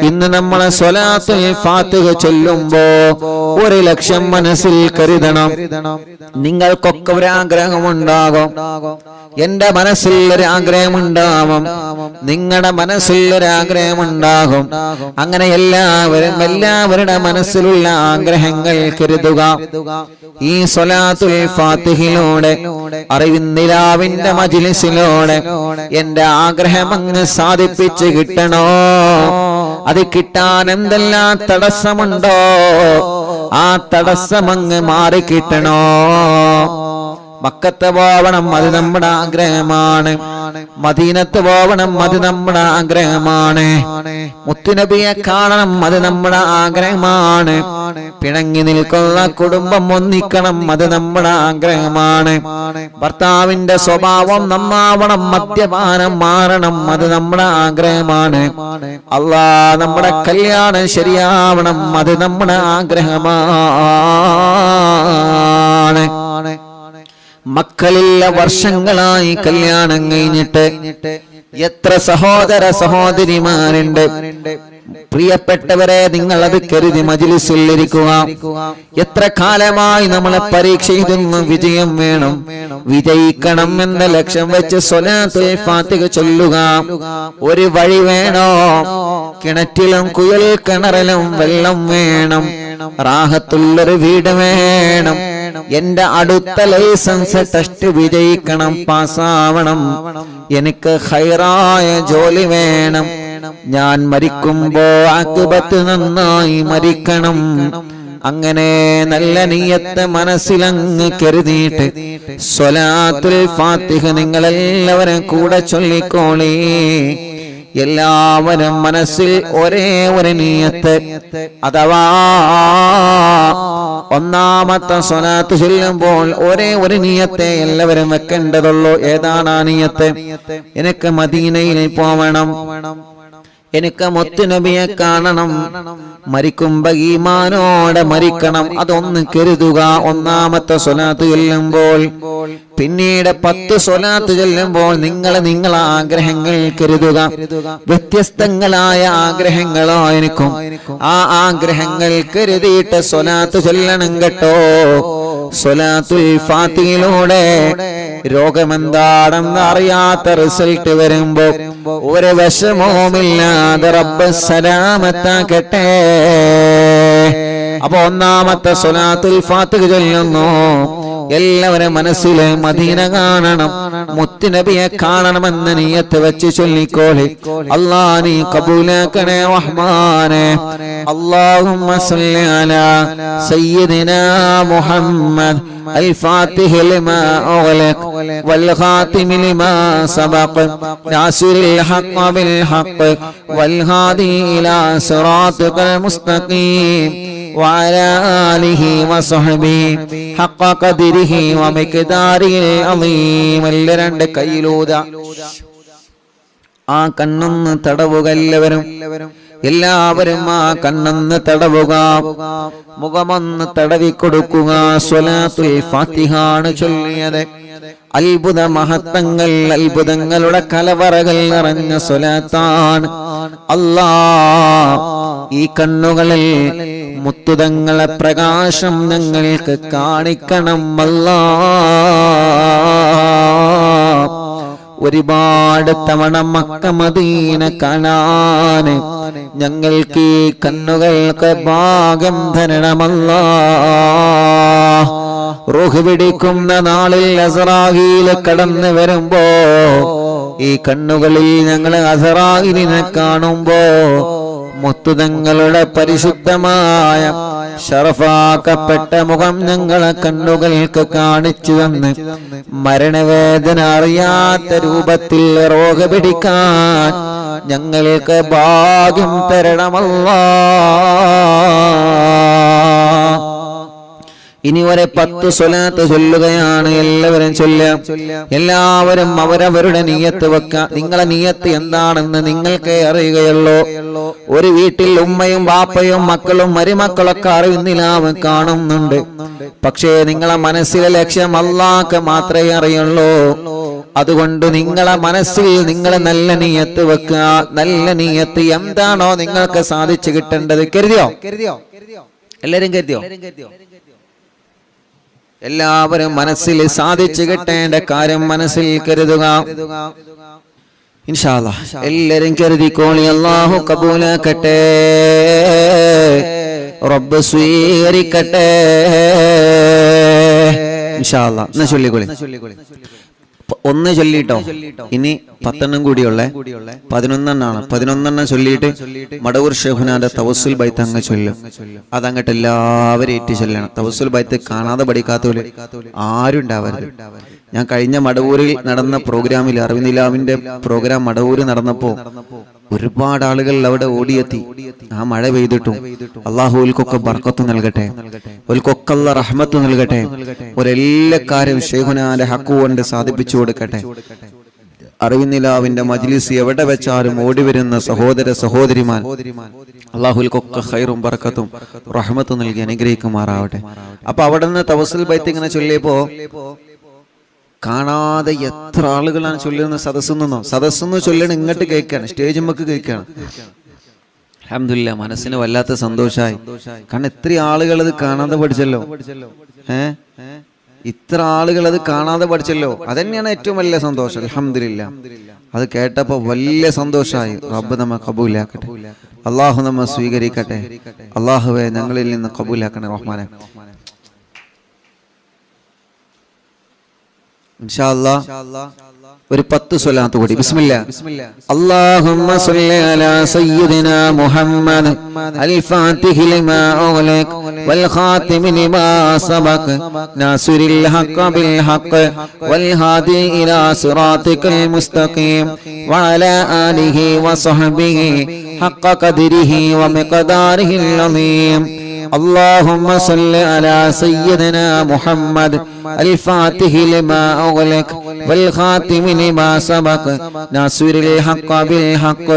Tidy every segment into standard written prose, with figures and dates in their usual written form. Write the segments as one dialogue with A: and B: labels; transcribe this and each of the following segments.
A: ഇന്ന് നമ്മളെ സ്വലാത്തുൽ ഫാത്തിഹ ചൊല്ലുമ്പോ 1,00,000 മനസ്സിൽ കരുതണം. നിങ്ങൾക്കൊക്കെ ഒരു ആഗ്രഹമുണ്ടാകും, എന്റെ മനസ്സിൽ ഒരു ആഗ്രഹമുണ്ടാകും, നിങ്ങളുടെ മനസ്സിൽ ഒരു ആഗ്രഹമുണ്ടാകും. അങ്ങനെ എല്ലാവരുടെ മനസ്സിലുള്ള ആഗ്രഹങ്ങൾ കരുതുക. ഈ സ്വലാത്തുൽ ഫാത്തിഹയിലൂടെ അറിവിന്ദിലാവിന്റെ മജ്ലിസിലൂടെ എന്റെ ആഗ്രഹം അങ്ങ് സാധിപ്പിച്ച് കിട്ടണോ? അത് കിട്ടാൻ എന്തെല്ലാം തടസ്സമുണ്ടോ ആ തടസ്സമങ്ങ് മാറിക്കിട്ടണോ? മക്കത്ത് പോവണം, അത് നമ്മുടെ ആഗ്രഹമാണ്. മദീനത്ത് പോവണം, അത് നമ്മുടെ ആഗ്രഹമാണ്. മുത്തുനബിയെ കാണണം, അത് നമ്മുടെ ആഗ്രഹമാണ്. പിണങ്ങി നിൽക്കുന്ന കുടുംബം ഒന്നിക്കണം, അത് നമ്മുടെ ആഗ്രഹമാണ്. ഭർത്താവിന്റെ സ്വഭാവം നന്നാവണം, മദ്യപാനം മാറണം, അത് നമ്മുടെ ആഗ്രഹമാണ്. അല്ലാഹ് നമ്മുടെ കല്യാണം ശരിയാവണം, അത് നമ്മുടെ ആഗ്രഹമാണ്. മക്കളില്ല വർഷങ്ങളായി കല്യാണം കഴിഞ്ഞിട്ട് എത്ര സഹോദര സഹോദരിമാരുണ്ട്. പ്രിയപ്പെട്ടവരെ, നിങ്ങൾ അത് കരുതി മജ്ലിസിൽ ഇരിക്കുക. എത്ര കാലമായി നമ്മളെ പരീക്ഷ എഴുതുന്നു, വിജയം വേണം, വിജയിക്കണം എന്ന ലക്ഷ്യം വെച്ച് സ്വലാത്തുൽ ഫാത്തിഹ ചൊല്ലുക. ഒരു വഴി വേണോ? കിണറ്റിലും കുഴൽ കിണറിലും വെള്ളം വേണം, റാഹത്തുള്ളൊരു വീട് വേണം, എന്റെ അടുത്ത ലൈസൻസ് ടെസ്റ്റ് വിജയിക്കണം, പാസ്സാവണം, എനിക്ക് ഖൈറായ ജോലി വേണം, ഞാൻ മരിക്കുമ്പോ ആഖിബത്ത് നന്നായി മരിക്കണം. അങ്ങനെ നല്ല നിയ്യത്ത് മനസ്സിലങ്ങ് കരുതിയിട്ട് സ്വലാത്തുൽ ഫാത്തിഹ നിങ്ങളെല്ലാവരും കൂടെ ചൊല്ലിക്കോളി. എല്ലാവരും മനസ്സിൽ ഒരേ ഒരു നിയ്യത്ത്, അഥവാ ഒന്നാമത്തെ സ്വലാത്ത് ചൊല്ലുമ്പോൾ ഒരേ ഒരു നിയ്യത്തെ എല്ലാവരും വെക്കേണ്ടതുള്ളൂ. ഏതാണ് ആ നിയ്യത്ത്? എനിക്ക് മദീനയിൽ പോവണം, എനിക്ക് മുത്തുനബിയെ കാണണം, മരിക്കുമ്പോ ഈമാനോടെ മരിക്കണം. അതൊന്ന് കരുതുക ഒന്നാമത്തെ സ്വലാത്ത് ചൊല്ലുമ്പോൾ. പിന്നീട് 10 സ്വലാത്ത് ചൊല്ലുമ്പോൾ നിങ്ങളെ ആഗ്രഹങ്ങൾ കരുതുക. വ്യത്യസ്തങ്ങളായ ആഗ്രഹങ്ങളായിരിക്കും. ആ ആഗ്രഹങ്ങൾ കരുതിയിട്ട് സ്വലാത്ത് ചൊല്ലണം കേട്ടോ. സ്വലാത്തുൽ ഫാത്തിഹയിലൂടെ രോഗമെന്താണെന്ന് അറിയാത്ത റിസൾട്ട് വരുമ്പോ ഒരു വിഷമവുമില്ലാതെ റബ്ബ് സലാമത്താക്കട്ടെ. അപ്പൊ ഒന്നാമത്തെ സ്വലാത്തുൽ ഫാത്തിഹ ചൊല്ലുന്നു. എല്ലാവരും മനസ്സിലെ മദീന കാണണം, മുത്തുനബിയെ കാണണമെന്ന് നിയ്യത്ത് വെച്ച് ചൊല്ലിക്കോളി. അല്ലാഹ് നീ കബൂലാക്കണേ റഹ്മാനെ. അല്ലാഹുമ്മ സ്വല്ലി അലാ സയ്യിദിനാ മുഹമ്മദ് الفاتح لما أغلق والخاتم لما سبق ناصر الحق بالحق والهادي إلى صراطك المستقيم وعلى آله وصحبه حق قدره ومقداره العظيم. രണ്ട് കൈയിലൂത ആ കണ്ണൊന്ന് തടവുക. എല്ലാവരും ആ കണ്ണൊന്ന് തടവുക, മുഖമൊന്ന് തടവിക്കൊടുക്കുക. സ്വലാത്തുൽ ഫാത്തിഹാണ് ചൊല്ലിയത്. അത്ഭുത മഹത്വങ്ങൾ, അത്ഭുതങ്ങളുടെ കലവറകൾ നിറഞ്ഞ സ്വലാത്താണ്. അല്ലാഹ് ഈ കണ്ണുകളിൽ മുത്തുതങ്ങളെ പ്രകാശം ഞങ്ങൾക്ക് കാണിക്കണം. അല്ലാഹ് ഒരുപാട് തവണ മക്ക മദീന കാണാൻ ഞങ്ങൾക്ക് ഈ കണ്ണുകൾക്ക് ഭാഗ്യം തരണമല്ലാഹ്. റൂഹ് പിടിക്കുന്ന നാളിൽ അസ്റായീൽ കടന്നു വരുമ്പോ ഈ കണ്ണുകളിൽ ഞങ്ങൾ അസ്റായീലിനെ കാണുമ്പോ മുത്തുതങ്ങളുടെ പരിശുദ്ധമായ ശറഫാക്കപ്പെട്ട മുഖം ഞങ്ങളെ കണ്ണുകൾക്ക് കാണിച്ചു തന്ന് മരണവേദന അറിയാത്ത രൂപത്തിൽ റോഗ് പിടിക്കാൻ ഞങ്ങൾക്ക് ഭാഗ്യം തരണമല്ലാഹ്. ഇനി ഒരു 10 സ്വലാത്ത് ചൊല്ലുകയാണ്. എല്ലാവരും ചൊല്ലാം. എല്ലാവരും അവരവരുടെ നിയ്യത്ത് വെക്കുക. നിങ്ങളെ നിയ്യത്ത് എന്താണെന്ന് നിങ്ങൾക്കേ അറിയുകയുള്ളൂ. ഒരു വീട്ടിൽ ഉമ്മയും ബാപ്പയും മക്കളും മരുമക്കളൊക്കെ അറിയുന്നില്ലാവ് കാണുന്നുണ്ട്. പക്ഷേ നിങ്ങളെ മനസ്സിലെ ലക്ഷ്യം അല്ലാഹ്ക്ക് മാത്രമേ അറിയുള്ളൂ. അതുകൊണ്ട് നിങ്ങളെ മനസ്സിൽ നിങ്ങൾ നല്ല നിയ്യത്ത് വെക്കുക. നല്ല നിയ്യത്ത് എന്താണോ നിങ്ങൾക്ക് സാധിച്ചു കിട്ടേണ്ടത് കരുതിയോ? എല്ലാരും കരുതിയോ? എല്ലാവരും മനസ്സിൽ സാധിച്ചു കിട്ടേണ്ട കാര്യം മനസ്സിൽ കരുതുക. ഇൻഷാ അല്ലാഹ് എല്ലാരും കരുതിക്കോളി. അല്ലാഹു കബൂലാക്കട്ടെ, റബ്ബ് സ്വീകരിക്കട്ടെ. ഇൻഷാ അല്ലാഹ് എന്നാ ചൊല്ലിക്കോളി. ഒന്ന് ചൊല്ലിട്ടോ. ഇനി 10 കൂടിയുള്ളേ, 11 11 ചൊല്ലിയിട്ട് മടവൂർ ഷെഹുനാന്റെ തവസ്സുൽ ബൈത്ത് അങ്ങ് ചൊല്ലും. അതങ്ങട്ട് എല്ലാവരും ഏറ്റി ചൊല്ലണം. തവസ്സുൽ ബൈത്ത് കാണാതെ പഠിക്കാത്തവര് ആരും ഉണ്ടാവരുത്. ഞാൻ കഴിഞ്ഞ മടവൂരിൽ നടന്ന പ്രോഗ്രാമിൽ, അറിവിനിലാവിന്റെ പ്രോഗ്രാം മടവൂര് നടന്നപ്പോ ഒരുപാട് ആളുകൾ അവിടെ ഓടിയെത്തി. ആ മഴ പെയ്തിട്ടും അള്ളാഹു ഓൽക്കൊക്കെ ബർക്കത്ത് നൽകട്ടെ, ഓൽക്കൊക്കെ അല്ലാഹ് റഹ്മത്ത് നൽകട്ടെ. ഒരെല്ലാ കാര്യം ഷെയ്ഖുനാന്റെ ഹക്ക് കൊണ്ട് സാധിപ്പിച്ചു കൊടുക്കട്ടെ. അറിവിനിലാവിന്റെ മജ്ലിസ് എവിടെ വെച്ചാലും ഓടി വരുന്ന സഹോദര സഹോദരിമാർ അള്ളാഹുൽക്കൊക്കെ ഖൈറും ബർക്കത്തും റഹ്മത്തും നൽകി അനുഗ്രഹിക്കുമാറാവട്ടെ. അപ്പൊ അവിടെ നിന്ന് തവസ്സുൽ ബൈത്ത് ഇങ്ങനെ ചൊല്ലിയപ്പോ കാണാതെ എത്ര ആളുകളാണ് ചൊല്ലുന്ന സദസ്സെന്ന് ചൊല്ലണ ഇങ്ങോട്ട് കേൾക്കാണ്, സ്റ്റേജുമ്മക്ക് കേൾക്കാണ്. അൽഹംദുലില്ലാ, മനസ്സിന് വല്ലാത്ത സന്തോഷമായി. കാരണം ഇത്ര ആളുകൾ അത് കാണാതെ പഠിച്ചല്ലോ. ഇത്ര ആളുകൾ അത് കാണാതെ പഠിച്ചല്ലോ. അതന്നെയാണ് ഏറ്റവും വലിയ സന്തോഷം. അൽഹംദുലില്ലാ, അത് കേട്ടപ്പോ വലിയ സന്തോഷമായി. റബ്ബ് നമ്മെ കബൂലാക്കട്ടെ, അള്ളാഹു നമ്മെ സ്വീകരിക്കട്ടെ. അള്ളാഹുവെ ഞങ്ങളിൽ നിന്ന് കബൂലാക്കണേ റഹ്മാനെ. ഇൻഷാ അല്ലാഹ് ഒരു 10 സ്വലാത്ത് കൂടി. ബിസ്മില്ലാ. അല്ലാഹുമ്മ സ്വല്ലി അലാ സയ്യിദിനാ മുഹമ്മദ് അൽ ഫാത്തിഹി ലിമാ ഉഗ്ലിഖ വൽ ഖാതിമി ലിമാ സബഖ നാസിറിൽ ഹഖ് ബിൽ ഹഖ് വൽ ഹാദി ഇലാ സിറാത്തിക്കൽ മുസ്തഖീം വഅലാ ആലിഹി വസഹ്ബിഹി ഹഖ് ഖദ്രിഹി വമിഖ്ദാരിഹിൽ അളീം. اللهم صل على سيدنا محمد الفاتح لما أغلق والخاتم لما سبق ناصر الحق بالحق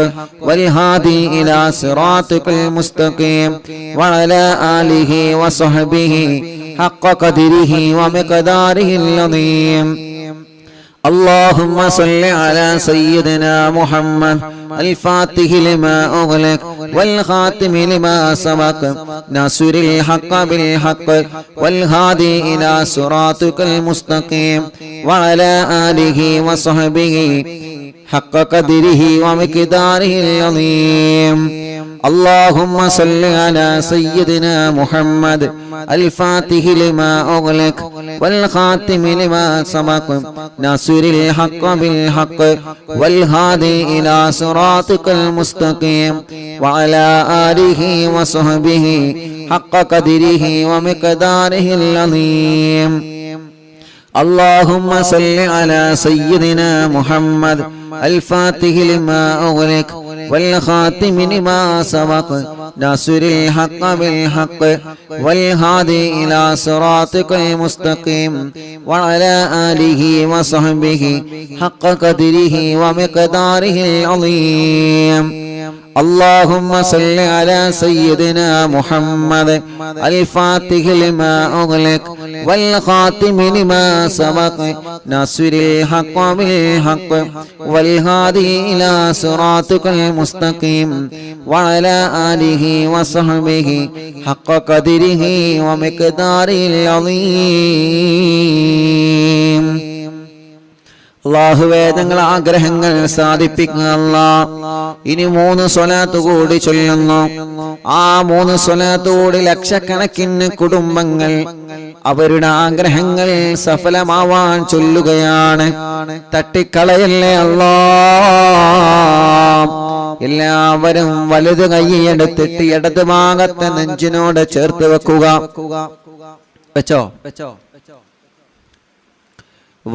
A: والهادي إلى صراطك المستقيم وعلى آله وصحبه حق قدره ومقداره العظيم. اللهم صل على سيدنا محمد الفاتح لما أغلق والخاتم لما سبق ناصر الحق بالحق والهادي إلى صراطك المستقيم وعلى آله وصحبه حق قدره ومقداره العظيم. اللهم صل على سيدنا محمد الفاتح لما أغلق والخاتم لما سبق ناصر الحق بالحق والهادي إلى صراطك المستقيم وعلى آله وصحبه حق قدره ومقداره العظيم. اللهم صل على سيدنا محمد الفاتح لما أغلق والخاتم لما سبق ناصر الحق بالحق والهادي إلى صراطك المستقيم وعلى آله وصحبه حق قدره ومقداره العظيم. اللهم صل على سيدنا محمد الفاتح لما أغلق والخاتم لما سبق ناصر الحق بالحق والهادي إلى صراطك المستقيم وعلى آله وصحبه حق قدره ومقداره العظيم. അല്ലാഹുവേ ഞങ്ങളുടെ ആഗ്രഹങ്ങൾ സാധിപ്പിക്കുക അല്ലാഹ്. ഇനി 3 സ്വലാത്ത് കൂടി ചൊല്ലുന്നു. ആ 3 സ്വലാത്ത് കൂടി ലക്ഷക്കണക്കിന് കുടുംബങ്ങൾ അവരുടെ ആഗ്രഹങ്ങൾ സഫലമാവാൻ ചൊല്ലുകയാണ്. തട്ടിക്കളയല്ലേ അല്ലാഹ്. എല്ലാവരും വലത് കൈയെടുത്തിട്ട് ഇടത് ഭാഗത്തെ നെഞ്ചിനോട് ചേർത്ത് വെക്കുക. വെച്ചോ?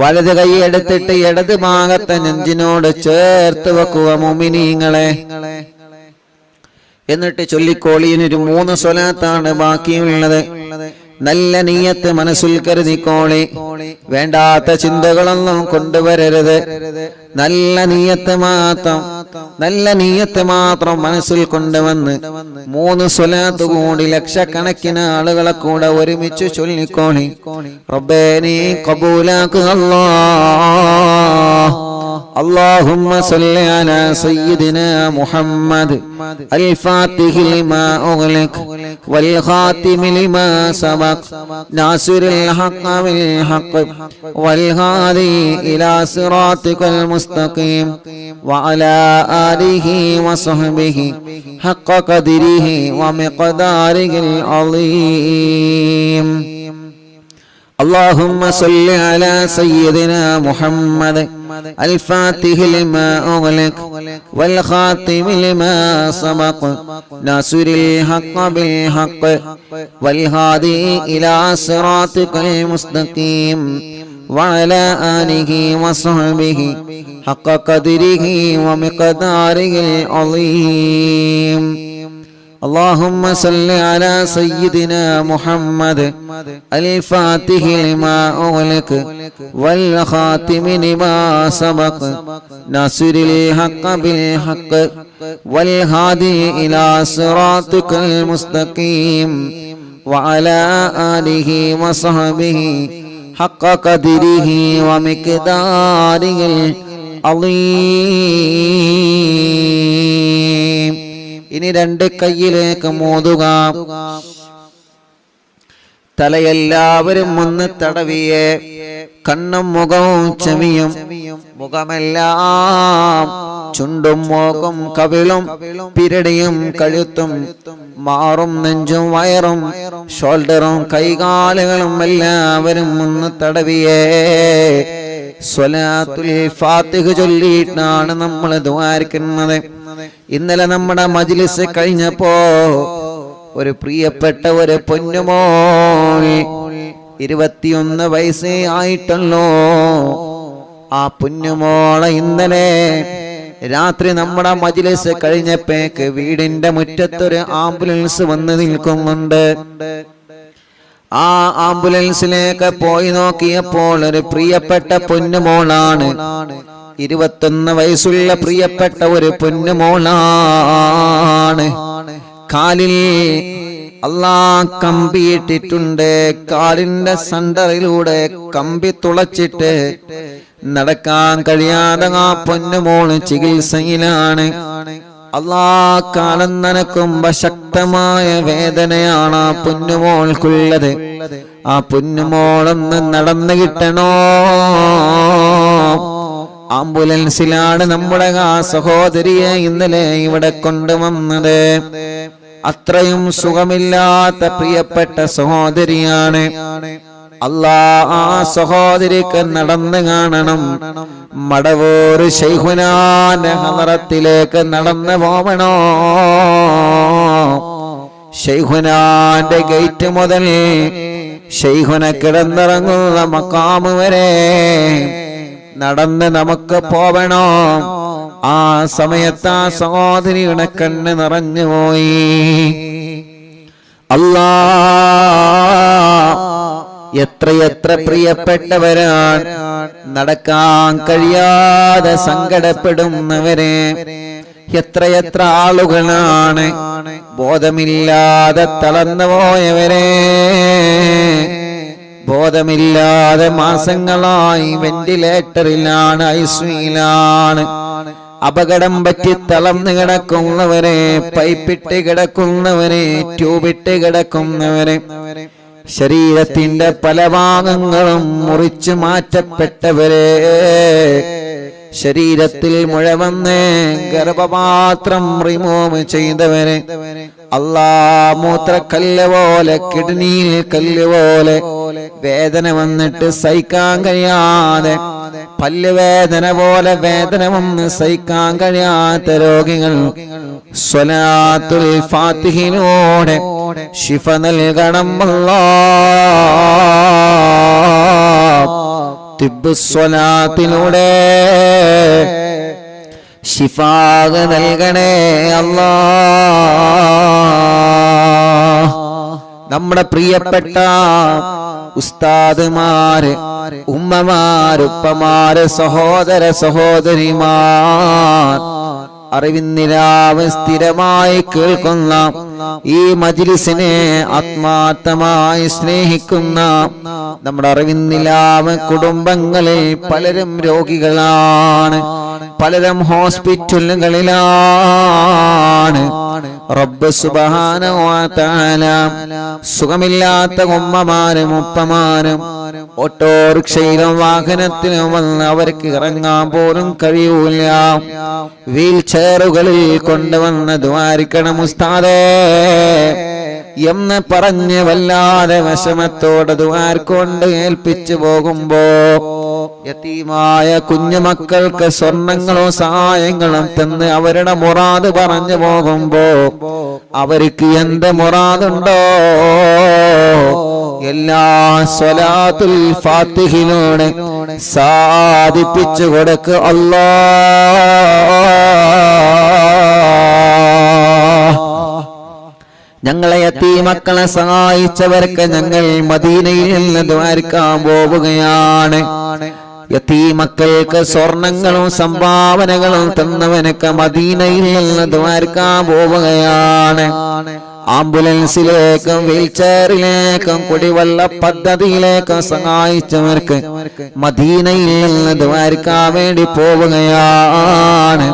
A: വലത് കൈ എടുത്തിട്ട് ഇടത് ഭാഗത്തെ നെഞ്ചിനോട് ചേർത്ത് വെക്കുക മുഅ്മിനീങ്ങളെ. എന്നിട്ട് ചൊല്ലിക്കോളിയിനൊരു 3 സ്വലാത്താണ് ബാക്കിയുള്ളത്. നല്ല നീയത്ത് മനസ്സിൽ കരുതിക്കോളി. വേണ്ടാത്ത ചിന്തകളൊന്നും കൊണ്ടുവരരുത്. നല്ല നീയത്ത് മാത്രം മനസ്സിൽ കൊണ്ടുവന്ന് 3 സ്വലാത്ത് കൂടി ലക്ഷക്കണക്കിന് ആളുകളെ കൂടെ ഒരുമിച്ച് ചൊല്ലിക്കോളി. റബ്ബേ നീ ഖബൂലാക്കുക അല്ലാഹ്. اللهم صل على سيدنا محمد الفاتح لما أغلق والخاتم لما سبق ناصر الحق بالحق والهادي إلى صراطك المستقيم وعلى آله وصحبه حق قدره ومقداره العظيم. اللهم صل على سيدنا محمد الفاتح لما أغلق والخاتم لما سبق ناصر الحق بالحق والهادي إلى صراطك المستقيم وعلى آله وصحبه حق قدره ومقداره العظيم. اللهم صل على سيدنا محمد الفاتح لما أغلق والخاتم لما سبق ناصر الحق بالحق والهادي إلى صراطك المستقيم وعلى آله وصحبه حق قدره ومقداره العظيم. ഇനി 2 കൈയിലേക്ക് മോതുക. തലയെല്ലാവരും ഒന്ന് തടവിയേ. കണ്ണും മുഖവും ചെവിയും മുഖമെല്ലാം ചുണ്ടും മൂക്കും കവിളും പിരടിയും കഴുത്തും മാറും നെഞ്ചും വയറും ഷോൾഡറും കൈകാലുകളും എല്ലാവരും ഒന്ന് തടവിയേ. സ്വലാത്തുൽ ഫാത്തിഹ ചൊല്ലിയിട്ടാണ് നമ്മൾ ദുആരിക്കുന്നത്. ഇന്നലെ നമ്മുടെ മജ്ലിസ് കഴിഞ്ഞപ്പോ ഒരു പ്രിയപ്പെട്ട ഒരു പൊന്നുമോൾ 21 വയസ്സേ ആയിട്ടുള്ളൂ. ആ പൊന്നുമോളെ ഇന്നലെ രാത്രി നമ്മുടെ മജ്ലിസ് കഴിഞ്ഞപ്പോഴേക്ക് വീടിന്റെ മുറ്റത്തൊരു ആംബുലൻസ് വന്ന് നിൽക്കുന്നുണ്ട്. ആ ആംബുലൻസിലേക്ക് പോയി നോക്കിയപ്പോൾ ഒരു പ്രിയപ്പെട്ട പൊന്നുമോളാണ്. 21 വയസ്സുള്ള പ്രിയപ്പെട്ട ഒരു പൊന്നുമോളാണ്. കാലിൽ അല്ലാഹ് കമ്പിയിട്ടിട്ടുണ്ട്. കാലിന്റെ സെന്ററിലൂടെ കമ്പി തുളച്ചിട്ട് നടക്കാൻ കഴിയാതെ ആ പൊന്നുമോള് ചികിത്സയിലാണ്. അല്ലാഹ് കാലം നനക്കുമ്പോ ശക്തമായ വേദനയാണ് ആ പൊന്നുമോൾക്കുള്ളത്. ആ പൊന്നുമോളൊന്ന് നടന്നു കിട്ടണോ. ആംബുലൻസിലാണ് നമ്മുടെ ആ സഹോദരിയെ ഇന്നലെ ഇവിടെ കൊണ്ടുവന്നത്. അത്രയും സുഖമില്ലാത്ത പ്രിയപ്പെട്ട സഹോദരിയാണ്. അല്ലാഹ് ആ സഹോദരിക്ക് നടന്നു കാണണം. മടവൂർ ശൈഖുനാന്റെ ഹളറത്തിലേക്ക് നടന്നു പോവണോ. ശൈഖുനാന്റെ ഗേറ്റ് മുതൽ ശൈഖുന കിടന്നിറങ്ങുന്ന മഖാമ് വരെ നടന്ന് നമുക്ക് പോവണോ. ആ സമയത്ത് ആ സഹോദരിയുടെ കണ്ണ് നിറഞ്ഞുപോയി. അല്ലാഹ് എത്രയെത്ര പ്രിയപ്പെട്ടവരാണ് നടക്കാൻ കഴിയാതെ സങ്കടപ്പെടുന്നവരെ. എത്രയെത്ര ആളുകളാണ് ബോധമില്ലാതെ തളർന്നു പോയവരെ. ബോധമില്ലാതെ മാസങ്ങളായി വെന്റിലേറ്ററിലാണ്, ഐസിയുലാണ്. അപകടം പറ്റി തളർന്നു കിടക്കുന്നവരെ, പൈപ്പിട്ട് കിടക്കുന്നവരെ, ട്യൂബിട്ട് കിടക്കുന്നവരെ, ശരീരത്തിന്റെ പല ഭാഗങ്ങളും മുറിച്ചു മാറ്റപ്പെട്ടവരെ, ശരീരത്തിൽ മുഴ വന്ന് ഗർഭപാത്രം റിമൂവ് ചെയ്തവരെ, അല്ലാഹ് മൂത്രക്കല്ല് പോലെ, കിഡ്നിയിൽ കല്ല് പോലെ വേദന വന്നിട്ട് സഹിക്കാൻ കഴിയാതെ, പല്ലുവേദന പോലെ വേദന വന്ന് സഹിക്കാൻ കഴിയാത്ത രോഗികൾ സ്വലാത്തുൽ ഫാത്തിഹിലൂടെ ശിഫ നൽകണം അല്ലാഹ്. തിബ്ബുസ്വലാത്തിലൂടെ ശിഫാ നൽകണേ അല്ലാഹ്. നമ്മുടെ പ്രിയപ്പെട്ട ഉസ്താദുമാര്, ഉമ്മമാര്, ഉപ്പമാര്, സഹോദര സഹോദരിമാർ, അറിവിന്നിലാവ് സ്ഥിരമായി കേൾക്കുന്ന ഈ മജ്ലിസിനെ ആത്മാർത്ഥമായി സ്നേഹിക്കുന്ന നമ്മുടെ അറിവിന്നിലാവ് കുടുംബങ്ങളിൽ പലരും രോഗികളാണ്, പലരും ഹോസ്പിറ്റലുകളിലാണ്. റബ്ബ് സുബ്ഹാനഹു വ തആല സുഖമില്ലാത്ത ഉമ്മമാരും ഉപ്പമാരും ഓട്ടോറിക്ഷയിലും വാഹനത്തിലും വന്ന് അവർക്ക് ഇറങ്ങാൻ പോലും കഴിയൂല, വീൽ ചെയറുകളിൽ കൊണ്ടുവന്ന് ദ്വാരിക്കണം ഉസ്താദേ എന്ന് പറഞ്ഞ് വല്ലാതെ വിഷമത്തോടെ ദ്വാർക്കൊണ്ട് ഏൽപ്പിച്ചു പോകുമ്പോ യതീമായ കുഞ്ഞുമക്കൾക്ക് സ്വർണങ്ങളും സഹായങ്ങളും തന്ന് അവരുടെ മുറാദ് പറഞ്ഞു പോകുമ്പോ അവർക്ക് എന്ത് മുറാദുണ്ടോ എല്ലാ സ്വലാത്തുൽ ഫാത്തിഹിലൂടെ സാധിപ്പിച്ചു കൊടുക്ക് അല്ലാഹ്. ഞങ്ങളെ യതീമക്കളെ സഹായിച്ചവർക്ക് ഞങ്ങൾ മദീനയിൽ നിന്ന് ദ്വാരക്കാൻ പോവുകയാണ്. യതീമക്കൾക്ക് സ്വർണങ്ങളും സംഭാവനകളും തന്നവനൊക്കെ മദീനയിൽ നിന്ന് ദ്വാരക്കാൻ പോവുകയാണ്. ആംബുലൻസിലേക്കും വീൽചെയറിലേക്കും കുടിവെള്ള പദ്ധതിയിലേക്കും സഹായിച്ചവർക്ക് മദീനയിൽ നിന്ന് ദ്വാരക്കാൻ വേണ്ടി പോവുകയാണ്.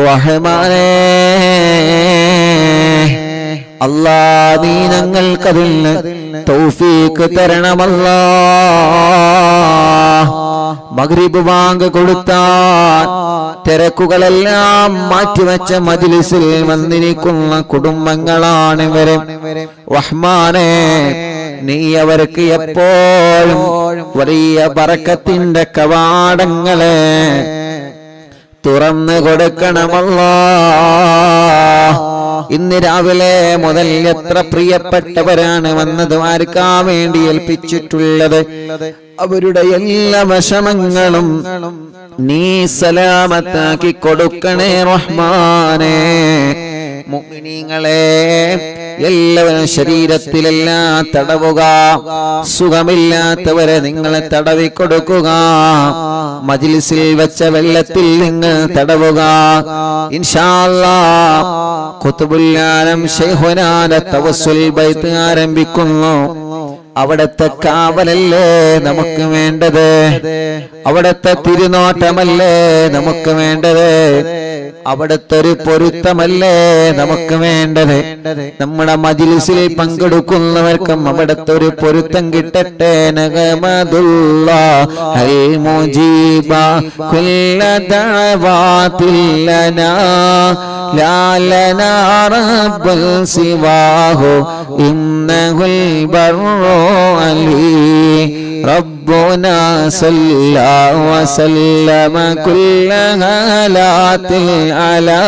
A: റഹ്മാനേ അല്ലാ, നീ ഞങ്ങൾക്കതിൽ തൗഫീഖ് തരണമല്ലാ. മഗ്രിബ് ബാങ്ക് കൊടുത്താൽ തിരക്കുകളെല്ലാം മാറ്റിവെച്ച മജ്ലിസിൽ വന്നിരിക്കുന്ന കുടുംബങ്ങളാണ് ഇവര്. റഹ്മാനേ, നീ അവർക്ക് എപ്പോഴും വലിയ ബറക്കത്തിന്റെ കവാടങ്ങളെ തുറന്നു കൊടുക്കണമല്ലാ. ഇന്ന് രാവിലെ മുതൽ എത്ര പ്രിയപ്പെട്ടവരാണ് വന്നത് ദ്വാരക്കാൻ വേണ്ടി ഏൽപ്പിച്ചിട്ടുള്ളത്. അവരുടെ എല്ലാ വിഷമങ്ങളും നീ സലാമത്താക്കി കൊടുക്കണേ റഹ്മാനേ. മുഅ്മിനീങ്ങളെ എല്ലാവരും ശരീരത്തിലെല്ലാം തടവുക, സുഖമില്ലാത്തവരെ നിങ്ങളെ തടവി കൊടുക്കുക, മജ്ലിസിൽ വെച്ച വെള്ളത്തിൽ നിങ്ങൾ തടവുക. ഇൻഷാ അല്ലാഹ് ഖുതുബുൽ ആലം ശൈഖുനാന്റെ തവസ്സുൽ ബൈത്ത് ആരംഭിക്കുന്നു. അവിടത്തെ കാവലല്ലേ നമുക്ക് വേണ്ടത്, അവിടത്തെ തിരുനോട്ടമല്ലേ നമുക്ക് വേണ്ടത്, അവിടത്തെ ഒരു പൊരുത്തമല്ലേ നമുക്ക് വേണ്ടത്. നമ്മുടെ മജ്ലിസിൽ പങ്കെടുക്കുന്നവർക്കും അവിടത്തെ ഒരു പൊരുത്തം കിട്ടട്ടെ. നഗമദുല്ലാഹൽ മുജീബ കുല്ല ദഅവാതിൽ ലനാ ലാ ലനാ റബ്ബുൽ സിവാഹു ഇന്നഹുൽ ബർറു അലി ربنا صلى وسلم كل هالات على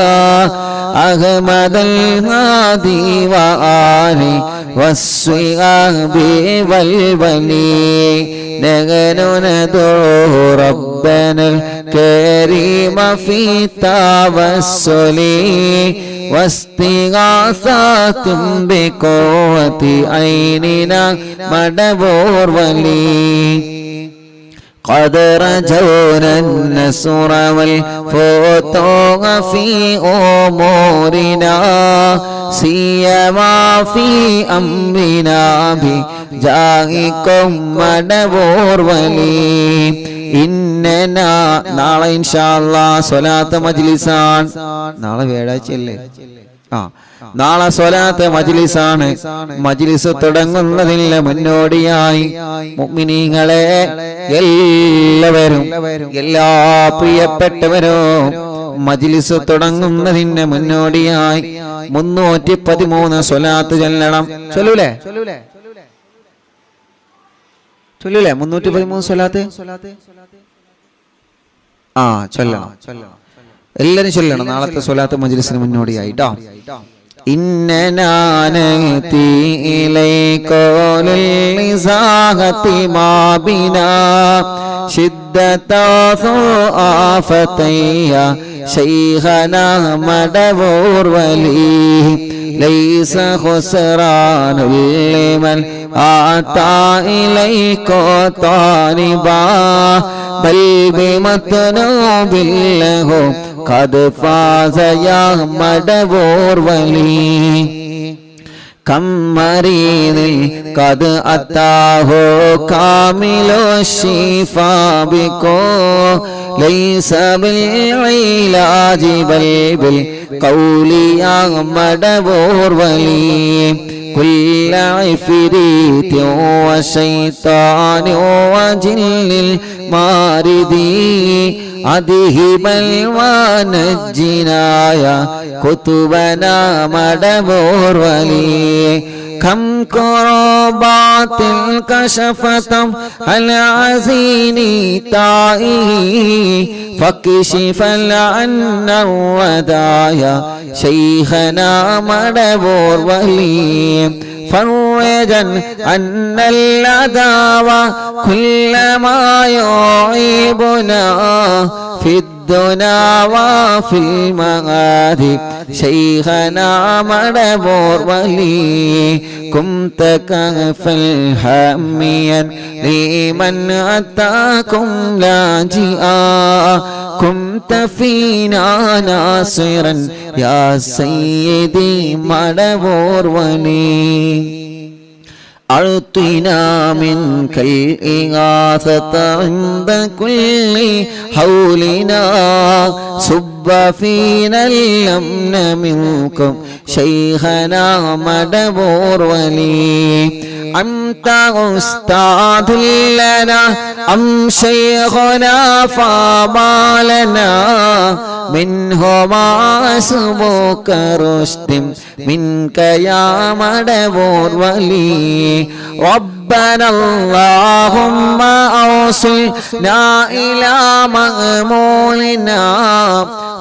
A: أحمد الهادي وآله والصحاب والبني نحن ندعو ربنا الكريم في التوسل واستغاثة بقوة عيننا مدبور ولي قد رجونا النصر والفتوح في أمورنا سيما في أمرنا بجاهكم مدبور ولي ഇന്നനാ. നാളെ ഇൻഷാ അല്ലാഹ് സ്വലാത്ത് മജ്ലിസാണ്. നാളെ വ്യാഴാഴ്ചയല്ലേ? നാളെ സ്വലാത്ത് മജ്ലിസാണ്. മജ്ലിസ് തുടങ്ങുന്നതിന് മുന്നോടിയായി മുഅ്മിനീങ്ങളെ എല്ലാവരും, എല്ലാ പ്രിയപ്പെട്ടവരും മജ്ലിസ് തുടങ്ങുന്നതിന് മുന്നോടിയായി 313 സ്വലാത്ത് ചൊല്ലണം. ചൊല്ലൂലേ? 313 സ്വലാത്ത് ചൊല്ലണം. എല്ലാരും ചൊല്ലണം നാളത്തെ സ്വലാത്ത് മജ്ലിസിന് മുന്നോടിയായിട്ടോ. ഇന്നനാനതി ഇലൈകോലിൽ നിസാഹതി മാബിനാ ശിദ്ദതാസു ആഫതയ്യ ശൈഖനാ മദവൂർ വലി ليس خسران لمن آتى إليك طالبا بل بمطلوب له قد فاز يا مدبور ولي كم مريض قد أتاه كامل الشفاء بكو ليس بالعلاج بل بالقول يا مدبور ولي كل عفريت وشيطان وجن الماردي أذهبا ونجنا يا كتبنا مدبور ولي كم كربات كشفت العزين طائه فكشف عنا الودايا شيخنا مدبور ولي فرجا أن العداوة كل ما يعيبنا في الدنا وفي المعاد شيخنا مدبور ولي كنت كفا هاميا لمن أتاكم لاجئا كنت فينا ناصرا يا سيدي مدبور ولي أعطنا منك الإغاثة عند كل حولنا صب فينا الأمن منكم شيخنا مدبور ولي أنت أستاذ لنا أم شيخنا فما لنا منهما اسمك رشد منك يا مدبور ولي ربنا اللهم أوصلنا إلى مأمولنا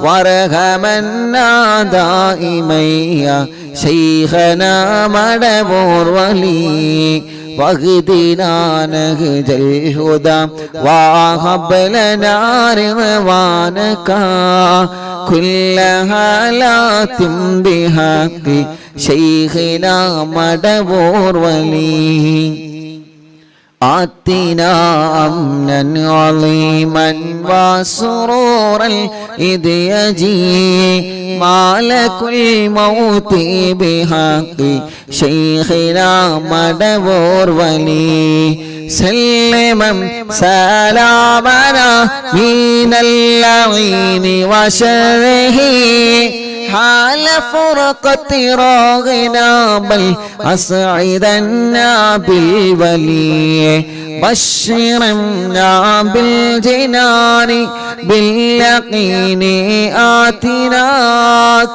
A: وارحمنا دائما يا شيخنا مدبور ولي واهدنا نهج الهدى وهب لنا رضوانك كل حالات بحق شيخنا مدبور ولي آتنا أمنا عظيما وسرورا إذ يجي مالك الموت بحق شيخنا مدبور ولي سلما سلامنا من اللعين وشره حال فرقة راغنا بل أسعدنا بالولي بشرنا بالجنان باليقين آتنا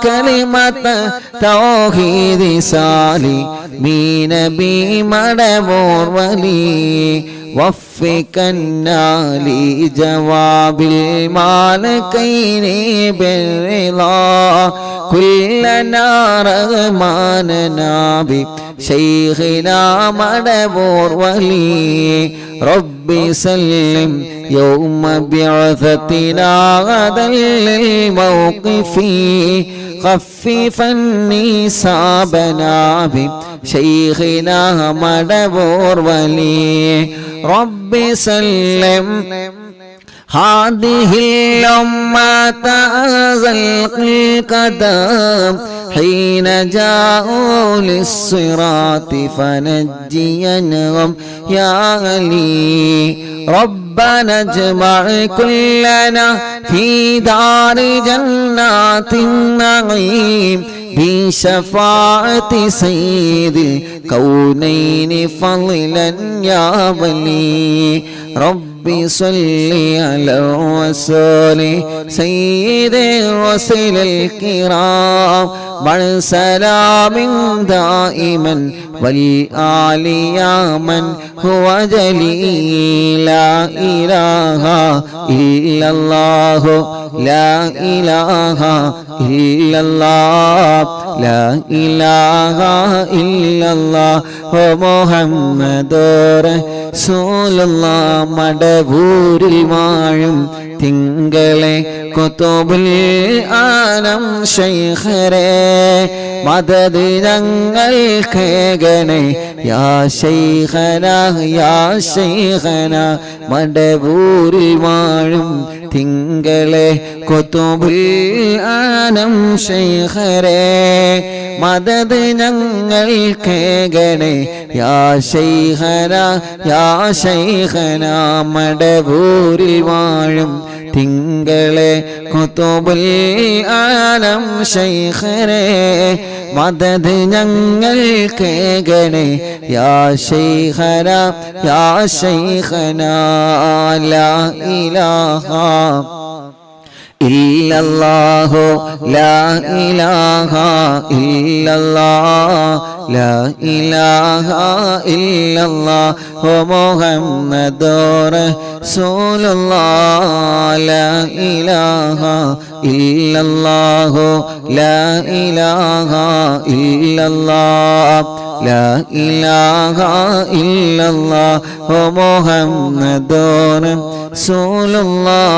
A: كلمة توحيد صالح من نبي مدبور ولي وفقنا لجواب المالكين بالرضا كلنا رغماننا بشيخنا مدبور ولي رب سلم يوم بعثتنا غدا للموقف خففا نسابنا بشيخنا مدبور ولي رب سلم هذه الأمة أزلق القدم حين جاءوا للصراط فنجينهم يا علي ربنا اجمع كلنا في دار جنات النعيم بشفاعة سيد الكونين فضلا يا ولي رب صل على رسول سيد الرسل الكرام والسلام دائما والآل يا من هو جليل لا إله إلا الله لا إله إلا الله لا إله إلا الله ومحمد റസൂലുള്ളാഹ് മടവൂരിൽ വാഴും തിങ്കളെ കുതുബുൽ ആലം ശൈഖരേ മദദ് ഞങ്ങൾക്കേകണേ യാ ശൈഖനാ യാ ശൈഖനാ മടവൂരിൽ വാഴും തിങ്കളെ കുതുബുൽ ആലം ശൈഖരേ മദദ് ഞങ്ങൾക്കേകണേ യാ ശൈഖനാ യാ ശൈഖനാ മടവൂരിൽ വാഴും തിങ്കളെ കുതുബുൽ ആലം ശൈഖരേ മദദ് ഞങ്ങൾക്കേകണേ യാ ശൈഖനാ യാ ശൈഖനാ ലാ ഇലാഹ ഇല്ലല്ലാഹു ലാ ഇലാഹ ഇല്ലല്ലാഹ് ലാ ഇലാഹ ഇല്ലല്ലാഹു മുഹമ്മദുർ റസൂലുള്ളാഹ് ലാ ഇലാഹ ഇല്ലല്ലാഹു ലാ ഇലാഹ ഇല്ലല്ലാഹ് ലാ ഇലാഹ ഇല്ലല്ലാഹു മുഹമ്മദുർ റസൂലുള്ളാഹ്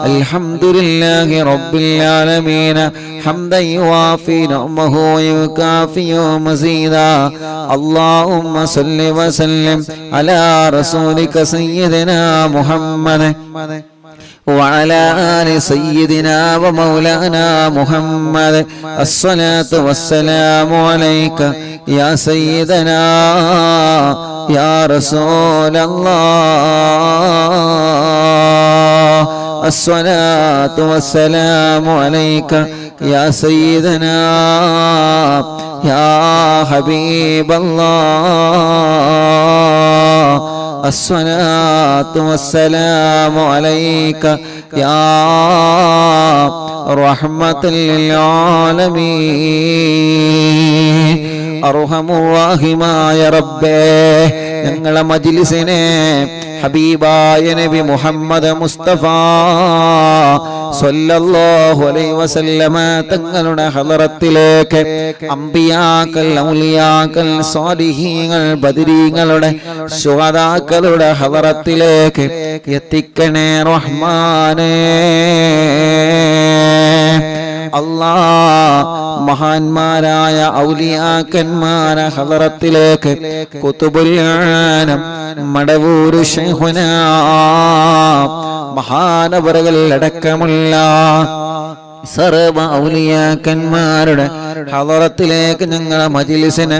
A: الحمد لله رب العالمين حمدا يوافي نعمه ويكافئ مزيدا اللهم صل وسلم على رسولك سيدنا محمد وعلى آل سيدنا ومولانا محمد الصلاة والسلام عليك يا سيدنا يا رسول الله الصلاة والسلام عليك يا سيدنا يا حبيب الله الصلاة والسلام عليك يا رحمة للعالمين അർഹമുറാഹിമായ റബ്ബേ ഞങ്ങളെ മജ്ലിസിനെ ഹബീബായ നബി മുഹമ്മദ് മുസ്തഫ സ്വല്ലല്ലാഹു അലൈഹി വസല്ലമ തങ്ങളുടെ ഹളറത്തിലേക്ക് അംബിയാക്കൾ ഔലിയാക്കൾ സ്വാലിഹീങ്ങൾ ബദരീങ്ങളുടെ ശുഹദാക്കളുടെ ഹളറത്തിലേക്ക് എത്തിക്കണേ റഹ്മാനേ അല്ലാഹ് മഹാന്മാരായ ഔലിയാക്കന്മാരെ ഹളറത്തിലേക്ക് കുതുബുൽ ആലം മടവൂര് ശൈഖുനാ മഹാനവറുകൾ അടക്കമുള്ള സർവ ഔലിയാക്കന്മാരുടെ ഹളറത്തിലേക്ക് ഞങ്ങളെ മജ്ലിസിനെ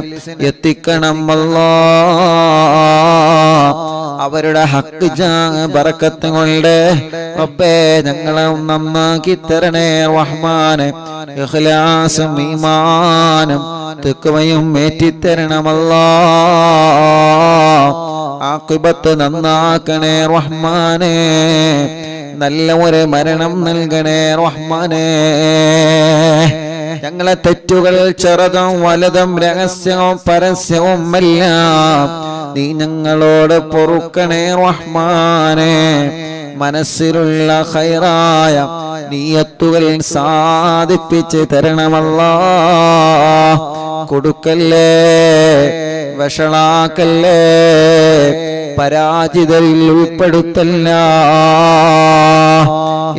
A: എത്തിക്കണം അല്ലാഹ് അവരുടെ ഹക്ക് ബറക്കത്ത് കൊണ്ട് റബ്ബേ ഞങ്ങളെ നന്നാക്കി തരണേ റഹ്മാനെ ഇഖ്ലാസും ഈമാനും തഖ്വയും ഏറ്റിത്തരണം അല്ലാഹ് ആഖിബത്ത് നന്നാക്കണേ റഹ്മാനെ നല്ല ഒരു മരണം നൽകണേ റഹ്മാനെ ഞങ്ങളെ തെറ്റുകൾ ചെറുതും വലുതും രഹസ്യവും പരസ്യവും എല്ലാം നീ ഞങ്ങളോട് പൊറുക്കണേ റഹ്മാനെ മനസ്സിലുള്ള ഖൈറായ നിയത്തുകൾ സാധിപ്പിച്ച് തരണമല്ലാഹ് കൊടുക്കല്ലേ വഷളാക്കല്ലേ പരാജിതരിൽ ഉൾപ്പെടുത്തല്ല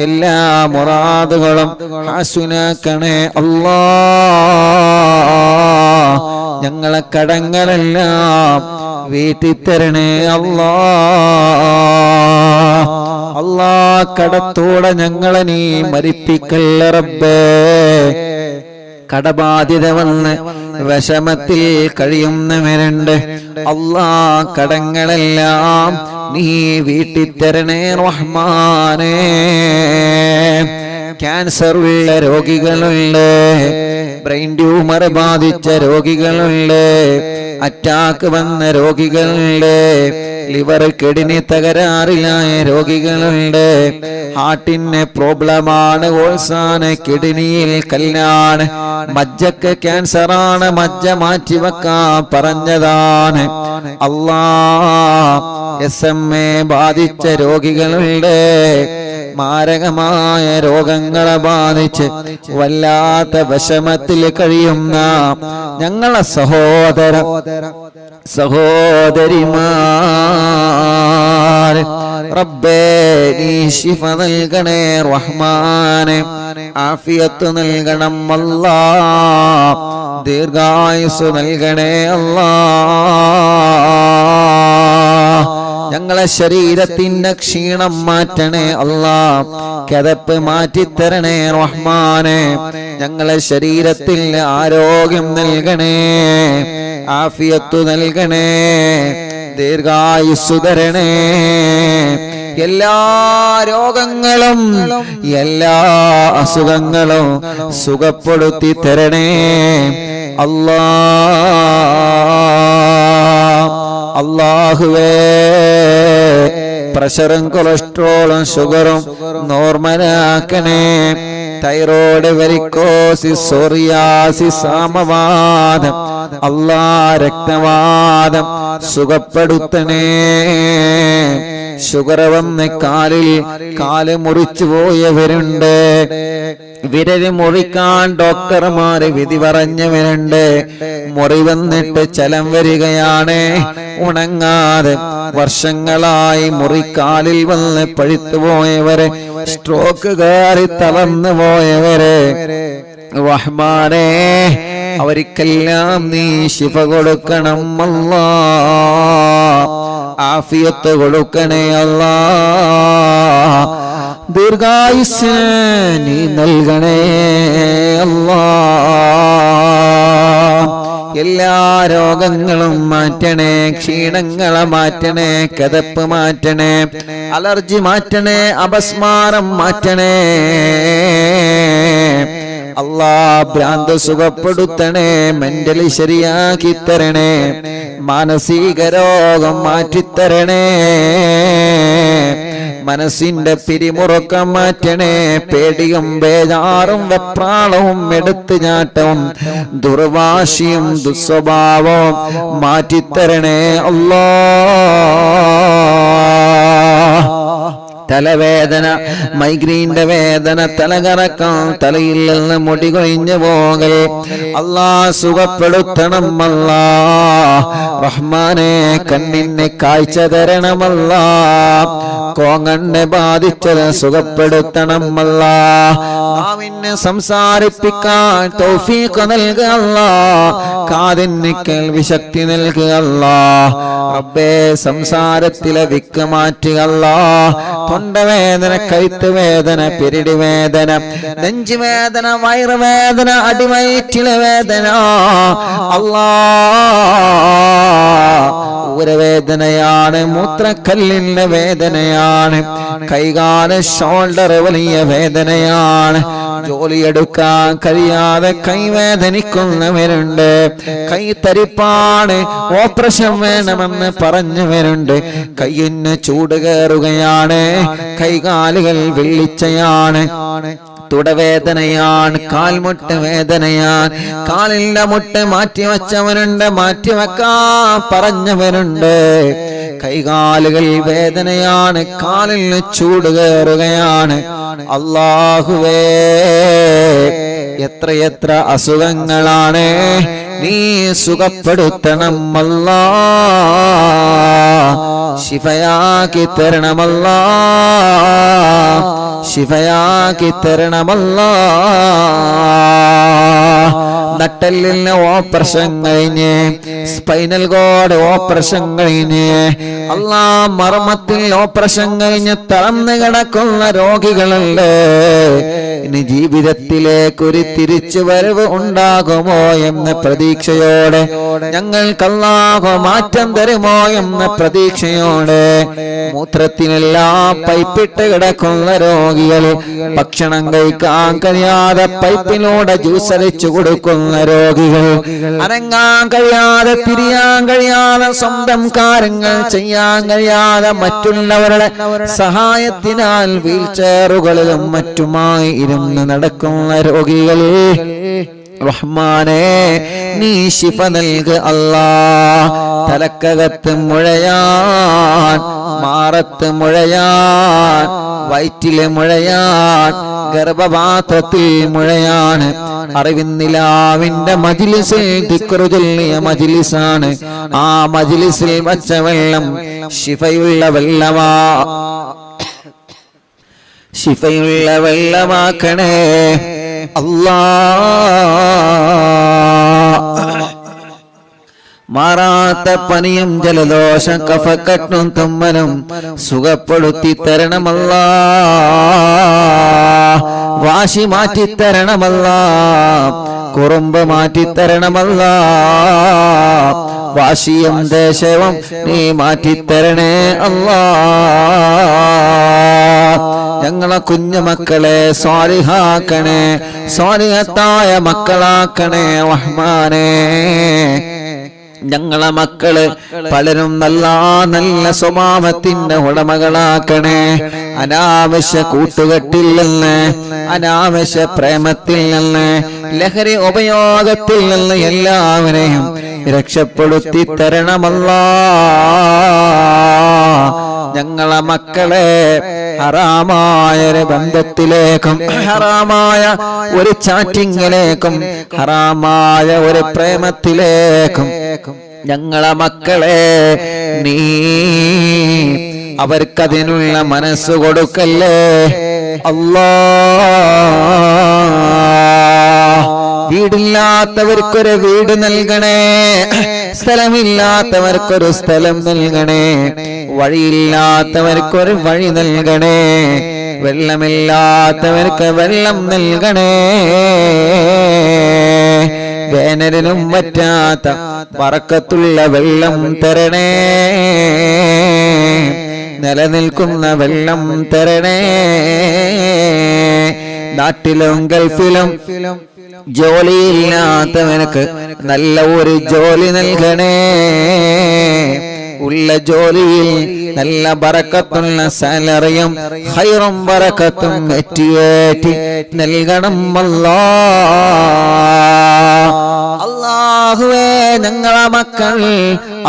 A: എല്ലാ മുറാദുകളും ഹാസുനാക്കണേ അല്ലാഹ് ഞങ്ങളെ കടങ്ങളെല്ലാം വീട്ടിത്തരണേ അല്ലാഹ് അല്ലാഹ് കടത്തോടെ ഞങ്ങളെ നീ മരിപ്പിക്കല്ല റബ്ബേ കടബാധ്യത വന്ന് വിഷമത്തിൽ കഴിയുന്നവരുണ്ട് അല്ലാഹ് കടങ്ങളെല്ലാം നീ വീട്ടിത്തരണേ റഹ്മാനേ ക്യാൻസർ ഉള്ള രോഗികളുണ്ട് ബ്രെയിൻ ട്യൂമർ ബാധിച്ച രോഗികളുണ്ട് അറ്റാക്ക് വന്ന രോഗികളുണ്ട് ലിവർ കിഡ്നി തകരാറിലായ രോഗികളുണ്ട് ഹാർട്ടിന് പ്രോബ്ലമാണ് ഓൾസാണ് കിഡ്നിയിൽ കല്ലാണ് മജ്ജക്ക് ക്യാൻസറാണ് മജ്ജ മാറ്റിവെക്കാൻ പറഞ്ഞതാണ് അല്ലാഹ് SMA ബാധിച്ച രോഗികളുണ്ട് മാരകമായ രോഗങ്ങളെ ബാധിച്ച് വല്ലാത്ത വിഷമത്തിൽ കഴിയുന്ന ഞങ്ങളെ സഹോദരിമാർ റബ്ബേ നീ ശിഫ നൽകണേ റഹ്മാനെ, ആഫിയത്ത് നൽകണം അല്ലാ, ദീർഘായുസ് നൽകണേ അല്ലാ. ഞങ്ങളെ ശരീരത്തിന്റെ ക്ഷീണം മാറ്റണേ അല്ലാ, കിതപ്പ് മാറ്റിത്തരണേ റഹ്മാനെ, ഞങ്ങളെ ശരീരത്തിൽ ആരോഗ്യം നൽകണേ, ആഫിയത്ത് നൽകണേ, ദീർഘായുസ് തരണേ. എല്ലാ രോഗങ്ങളും എല്ലാ അസുഖങ്ങളും സുഖപ്പെടുത്തി തരണേ അല്ലാ. അല്ലാഹുവേ, പ്രഷറും കൊളസ്ട്രോളും ഷുഗറും നോർമലാക്കണേ. തൈറോയ്ഡ്, വെരിക്കോസിസ്, സോറിയാസിസ്, ആമവാദം അല്ലാ, രക്തവാദം സുഖപ്പെടുത്തണേ. ഷുഗർ വന്ന് കാല് മുറിച്ചു പോയവരുണ്ട്, വിരല് മുറിക്കാൻ ഡോക്ടർമാര് വിധി പറഞ്ഞവരുണ്ട്. മുറി വന്നിട്ട് ചലം വരികയാണ്, ഉണങ്ങാതെ വർഷങ്ങളായി മുറിക്കാലിൽ വന്ന് പഴുത്തുപോയവരെ, സ്ട്രോക്ക് കയറി തളർന്നു പോയവരെ റഹ്മാനേ, അവർക്കെല്ലാം നീ ശിഫ കൊടുക്കണം അല്ലാ, ആഫിയത്ത് കൊടുക്കണേ അല്ലാ, ദീർഘായുസ് നീ നൽകണേ അല്ലാ. എല്ലാ രോഗങ്ങളും മാറ്റണേ, ക്ഷീണങ്ങളെ മാറ്റണേ, കിതപ്പ് മാറ്റണേ, അലർജി മാറ്റണേ, അപസ്മാരം മാറ്റണേ അല്ലാ. ഭ്രാന്ത് സുഖപ്പെടുത്തണേ, മെന്റലി ശരിയാക്കി തരണേ, മാനസിക രോഗം മാറ്റിത്തരണേ, മനസ്സിന്റെ പിരിമുറുക്കം മാറ്റണേ, പേടിയും ബേജാറും വെപ്രാളവും എടുത്തുചാട്ടവും ദുർവാശിയും ദുസ്വഭാവവും മാറ്റിത്തരണേ അല്ലാ. തലവേദന, മൈഗ്രീന്റെ വേദന, തലകറക്കം, തലയിൽ നിന്ന് മുടി കൊഴിഞ്ഞു പോകൽ അല്ലാ സുഖപ്പെടുത്തണം അല്ലാ. റഹ്മാനെ, കണ്ണിന് കാഴ്ച തരണമല്ലാ, കോങ്ങണ്ണെ ബാധിച്ചത് സുഖപ്പെടുത്തണം അല്ലാ. നാവിന് സംസാരിപ്പിക്കാൻ തൗഫീഖ് നൽകുക അല്ലാ, കാതിന് കേൾവി ശക്തി നൽകുക അല്ലാ. റബ്ബേ, സംസാരത്തിലെ വിക്ക് മാറ്റുക അല്ലാ. തൊണ്ടവേദന, കഴുത്ത് വേദന, പിരിടി വേദന, നെഞ്ചുവേദന, വയറുവേദന, അടിവയറ്റിലെ വേദന അല്ലാ, ഊരവേദനയാണ്, മൂത്രക്കല്ലിന്റെ വേദനയാണ്, കൈകാല ഷോൾഡർ വലിയ വേദനയാണ്, ജോലിയെടുക്കാൻ കഴിയാതെ കൈവേദനിക്കുന്നവരുണ്ട്, കൈ തരിപ്പാണ്, ഓപ്പറേഷൻ വേണമെന്ന് പറഞ്ഞവരുണ്ട്, കയ്യിന് ചൂട് കയറുകയാണ്, കൈകാലുകൾ വെള്ളിച്ചയാണ്, തുടവേദനയാണ്, കാൽമുട്ട് വേദനയാണ്, കാലിന്റെ മുട്ട് മാറ്റിവെച്ചവനുണ്ട്, മാറ്റിവെക്കാൻ പറഞ്ഞവരുണ്ട്, കൈകാലുകൾ വേദനയാണ്, കാലിന് ചൂട് കയറുകയാണ്. അല്ലാഹുവേ, എത്രയെത്ര അസുഖങ്ങളാണ്, നീ സുഖപ്പെടുത്തണം അല്ലാ, ശിഫയാക്കി തരണമല്ലാ, ശിഫയാക്കി തരണമല്ലാ. നട്ടെല്ലിന് ഓപ്പറേഷൻ കഴിഞ്ഞ്, സ്പൈനൽ കോഡ് ഓപ്പറേഷൻ കഴിഞ്ഞ് അല്ലാ, മർമ്മത്തിൽ ഓപ്പറേഷൻ കഴിഞ്ഞ് തളർന്നു കിടക്കുന്ന രോഗികളുണ്ട്. ഇനി ജീവിതത്തിലേക്ക് ഒരു തിരിച്ചു വരവ് ഉണ്ടാകുമോ എന്ന പ്രതീക്ഷയോടെ, ഞങ്ങൾക്ക് അല്ലാഹു മാറ്റം തരുമോ എന്ന പ്രതീക്ഷയോടെ, മൂത്രത്തിനെല്ലാം പൈപ്പിട്ട് കിടക്കുന്ന രോഗികൾ, ഭക്ഷണം കഴിക്കാൻ കഴിയാതെ പൈപ്പിലൂടെ ജ്യൂസ് അടിച്ചു കൊടുക്കുന്ന രോഗികൾ, അനങ്ങാൻ കഴിയാതെ, തിരിയാൻ കഴിയാതെ, സ്വന്തം കാര്യങ്ങൾ ചെയ്യാൻ കഴിയാതെ, മറ്റുള്ളവരുടെ സഹായത്തിനാൽ വീൽ ചെയറുകളിലും മറ്റുമായി ഇരുന്ന് നടക്കുന്ന രോഗികൾ, റഹ്മാനേ നീ ശിഫ നൽക അല്ലാ. തലക്കകത്ത് മുഴയാൻ, മാറത്ത് മുഴയാൻ, വയറ്റിലെ മുഴയാൻ, ഗർഭപാത്രത്തിൽ മുഴയാൻ. അറിവിന്നിലാവിന്റെ മജ്ലിസിൽ ദിക്റ് ചൊല്ലിയ മജ്ലിസാണ്. ആ മജ്ലിസിൽ വച്ച വെള്ളം ശിഫയുള്ള വെള്ളമാ, ശിഫയുള്ള വെള്ളമാക്കണേ അല്ലാ. മാറാത്ത പനിയും ജലദോഷം കഫക്കെട്ടും തുമ്മലും സുഖപ്പെടുത്തി തരണമല്ലാ. വാശി മാറ്റിത്തരണമല്ലാ. കുറുമ്പ് മാറ്റിത്തരണമല്ലാ. വാശിയും ദേശവും നീ മാറ്റിത്തരണേ അല്ലാ. ഞങ്ങളെ കുഞ്ഞുമക്കളെ സ്വാലിഹാക്കണേ, സ്വാലിഹത്തായ മക്കളാക്കണേ റഹ്മാനേ. ഞങ്ങളെ മക്കള് പലരും നല്ല നല്ല സ്വഭാവത്തിന്റെ ഉടമകളാക്കണേ. അനാവശ്യ കൂട്ടുകെട്ടിൽ നിന്ന്, അനാവശ്യ പ്രേമത്തിൽ നിന്ന്, ലഹരി ഉപയോഗത്തിൽ നിന്ന് എല്ലാവരെയും രക്ഷപ്പെടുത്തി തരണമല്ലാ. ഞങ്ങളെ മക്കളെ ഹറാമായ ഒരു ബന്ധത്തിലേക്കും, ഹറാമായ ഒരു ചാറ്റിങ്ങിലേക്കും, ഹറാമായ ഒരു പ്രേമത്തിലേക്കും ഞങ്ങളെ മക്കളെ നീ അവർക്കതിനുള്ള മനസ്സ് കൊടുക്കല്ലേ അല്ലാ. വീടില്ലാത്തവർക്കൊരു വീട് നൽകണേ, സ്ഥലമില്ലാത്തവർക്കൊരു സ്ഥലം നൽകണേ, വഴിയില്ലാത്തവർക്കൊരു വഴി നൽകണേ, വെള്ളമില്ലാത്തവർക്ക് വെള്ളം നൽകണേ. വേനലിനും പറ്റാത്ത ബറക്കത്തുള്ള വെള്ളം തരണേ, നിലനിൽക്കുന്ന വെള്ളം തരണേ. നാട്ടിലും ഗൾഫിലും ജോലിയില്ലാത്തവനക്ക് നല്ല ഒരു ജോലി നൽകണേ. ഉള്ള ജോലിയിൽ നല്ല ബറക്കത്തുള്ള സാലറിയും ഖൈറും ബറക്കത്തും ഏറ്റി നൽകണം അല്ലാ. അല്ലാഹുവേ ഞങ്ങളെ മക്കൾ,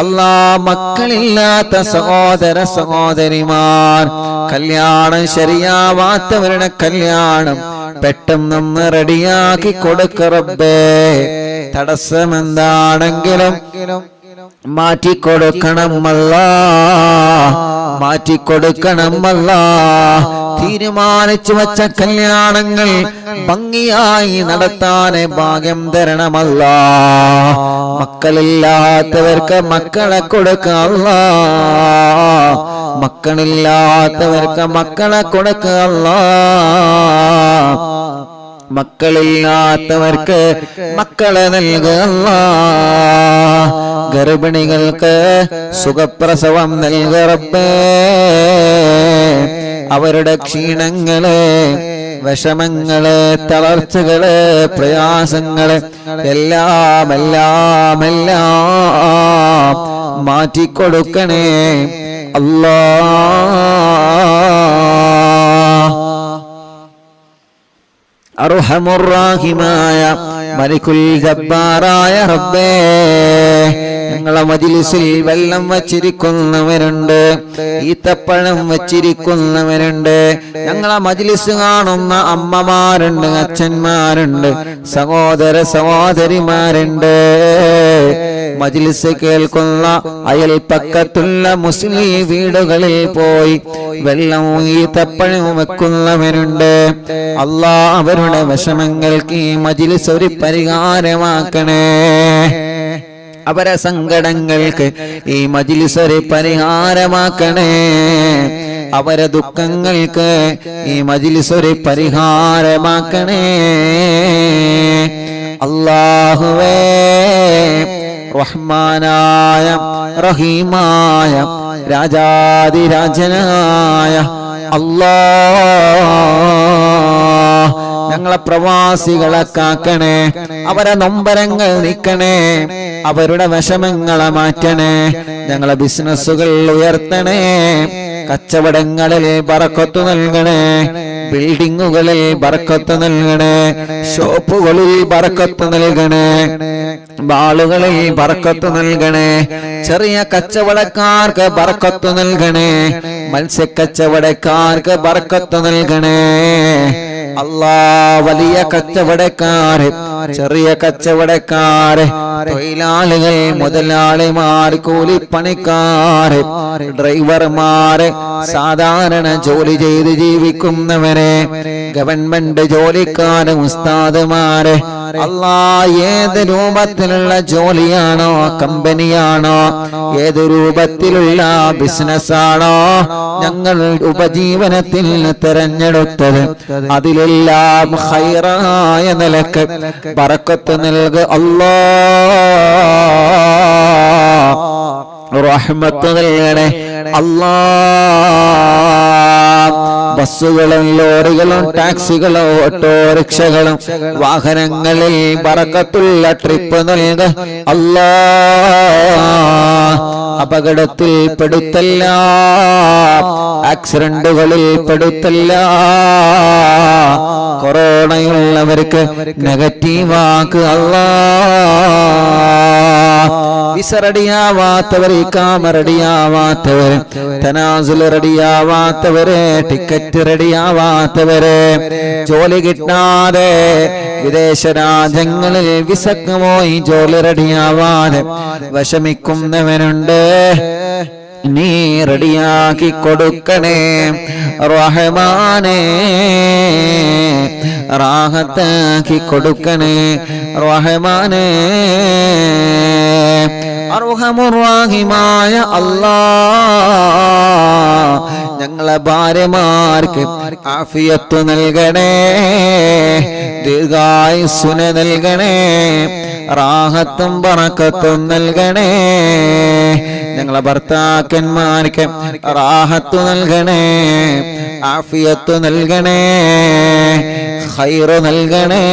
A: അല്ലാ മക്കളില്ലാത്ത സഹോദര സഹോദരിമാർ, കല്യാണം ശരിയാവാത്തവരുടെ കല്യാണം പെട്ടെന്ന് റെഡിയാക്കി കൊടുക്ക റബ്ബേ. തടസ്സമെന്താണെങ്കിലും മാറ്റിക്കൊടുക്കണം അല്ലാ, മാറ്റിക്കൊടുക്കണം അല്ലാ. തീരുമാനിച്ചു വച്ച കല്യാണങ്ങൾ ഭംഗിയായി നടത്താനേ ഭാഗ്യം തരണമല്ലാ. മക്കളില്ലാത്തവർക്ക് മക്കളെ കൊടുക്കുക അല്ലാ, മക്കളില്ലാത്തവർക്ക് മക്കളെ കൊടുക്കുക അല്ലാ. മക്കളില്ലാത്തവർക്ക് മക്കളെ നൽകുക അല്ലാ. ഗർഭിണികൾക്ക് സുഖപ്രസവം നൽകുക റബ്ബേ. അവരുടെ ക്ഷീണങ്ങള്, വിഷമങ്ങള്, തളർച്ചകള്, പ്രയാസങ്ങള് എല്ലാം എല്ലാം എല്ലാം മാറ്റിക്കൊടുക്കണേ അല്ലാ. അർഹമുർ-റഹീമായ മലിക്കുൽ ജബ്ബാറായ റബ്ബേ, ഞങ്ങളെ മജ്ലിസിൽ വെള്ളം വച്ചിരിക്കുന്നവരുണ്ട്, ഈത്തപ്പഴം വച്ചിരിക്കുന്നവരുണ്ട്, ഞങ്ങളെ മജ്ലിസ് കാണുന്ന അമ്മമാരുണ്ട്, അച്ഛന്മാരുണ്ട്, സഹോദര സഹോദരിമാരുണ്ട്. മജ്ലിസ് കേൾക്കുന്ന അയൽപക്കത്തുള്ള മുസ്ലിം വീടുകളിൽ പോയി വെള്ളവും ഈത്തപ്പഴം വെക്കുന്നവരുണ്ട്. അല്ലാ അവരുടെ വിഷമങ്ങൾക്ക് ഈ മജ്ലിസ് ഒരു പരിഹാരമാക്കണേ. അവരെ സങ്കടങ്ങൾക്ക് ഈ മജ്ലിസ് ഒരു പരിഹാരമാക്കണേ. അവരെ ദുഃഖങ്ങൾക്ക് ഈ മജ്ലിസ് ഒരു പരിഹാരമാക്കണേ. അല്ലാഹുവേ റഹ്മാനായ റഹീമായ രാജാതിരാജനായ അല്ലാഹ്, ഞങ്ങളെ പ്രവാസികളെ കാക്കണേ, അവരെ നൊമ്പരങ്ങൾ നീക്കണേ, അവരുടെ വിഷമങ്ങളെ മാറ്റണേ, ഞങ്ങളെ ബിസിനസ്സുകൾ ഉയർത്തണേ, കച്ചവടങ്ങളിൽ ബറക്കത്ത് നൽകണേ, ബിൽഡിങ്ങുകളിൽ ബർക്കത്ത് നൽകണേ, ഷോപ്പുകളിൽ ബർക്കത്ത് നൽകണേ, ബാളുകളിൽ ബർക്കത്ത് നൽകണേ, ചെറിയ കച്ചവടക്കാർക്ക് ബർക്കത്ത് നൽകണേ, മത്സ്യക്കച്ചവടക്കാർക്ക് ബർക്കത്ത് നൽകണേ. അല്ലാ, വലിയ കച്ചവടക്കാര്, ചെറിയ കച്ചവടക്കാര്, തൊഴിലാളികൾ, മുതലാളിമാർ, കൂലിപ്പണിക്കാര്, ഡ്രൈവർമാര്, സാധാരണ ജോലി ചെയ്ത് ജീവിക്കുന്നവരെ, ഗവൺമെന്റ് ജോലിക്കാര്, ഉസ്താദുമാര്, അല്ലാ, ഏത് രൂപത്തിലുള്ള ജോലിയാണോ, കമ്പനിയാണോ, ഏത് രൂപത്തിലുള്ള ബിസിനസ്സാണോ ഞങ്ങൾ ഉപജീവനത്തിൽ തിരഞ്ഞെടുത്തത്, അതിലെല്ലാം ഖൈറായ നിലക്ക് ബറക്കത്ത് നൽകുക അല്ലാ, റഹ്മത്ത് നൽകണേ അല്ലാ. ബസ്സുകളും ലോറികളും ടാക്സികളും ഓട്ടോറിക്ഷകളും വാഹനങ്ങളിൽ ബറക്കത്തുള്ള ട്രിപ്പ് നൽകുക അല്ലാ. അപകടത്തിൽ പെടുത്തല്ല, ആക്സിഡന്റുകളിൽ പെടുത്തല്ല, കൊറോണയുള്ളവർക്ക് നെഗറ്റീവാക്ക് അല്ലാ. വിസ റെഡിയാവാത്തവർ, ഇഖാമ റെഡിയാവാത്തവർ, തനാസുൽ റെഡിയാവാത്തവരെ, ടിക്കറ്റ് റെഡിയാവാത്തവരെ, ജോലി കിട്ടാതെ വിദേശ രാജ്യങ്ങളിൽ വിസക്ക് പോയി ജോലി റെഡിയാവാതെ വിഷമിക്കുന്നവനുണ്ട്, നീ റെഡിയാക്കി കൊടുക്കണേ റഹ്മാനേ, റാഹത്താക്കി കൊടുക്കണേ റഹ്മാനേ. അർഹമുർ-റഹീമായ അല്ലാഹ്, ഞങ്ങളെ ഭാര്യമാർക്ക് ആഫിയത്ത് നൽകണേ, ദീർഘായുസ്സ് നൽകണേ, റാഹത്തും ബറക്കത്തും നൽകണേ. ഞങ്ങളെ ഭർത്താക്കന്മാർക്ക് റാഹത്ത് നൽകണേ, ആഫിയത്ത് നൽകണേ, ഖൈർ നൽകണേ.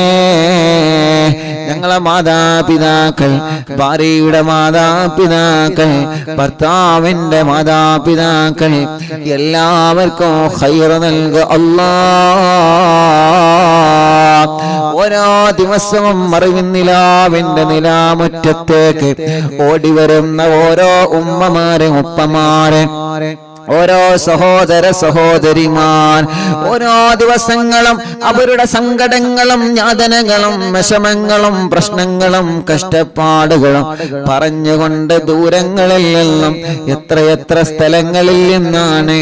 A: ഞങ്ങളെ മാതാപിതാക്കൾ, ഭാര്യയുടെ മാതാപിതാക്കൾ, ഭർത്താവിന്റെ മാതാപിതാക്കൾ, എല്ലാവർക്കും ഖൈർ നൽകുക അല്ലാഹ്. ഓരോ ദിവസവും അറിവിന്നിലാവിന്റെ നിലാമുറ്റത്തേക്ക് ഓടി വരുന്ന ഓരോ ഉമ്മമാരെ, ഉപ്പമാരെ, ഓരോ സഹോദര സഹോദരിമാർ, ഓരോ ദിവസങ്ങളും അവരുടെ സങ്കടങ്ങളും യാതനകളും വിഷമങ്ങളും പ്രശ്നങ്ങളും കഷ്ടപ്പാടുകളും പറഞ്ഞുകൊണ്ട് ദൂരങ്ങളിൽ നിന്നും എത്രയെത്ര സ്ഥലങ്ങളിൽ നിന്നാണ്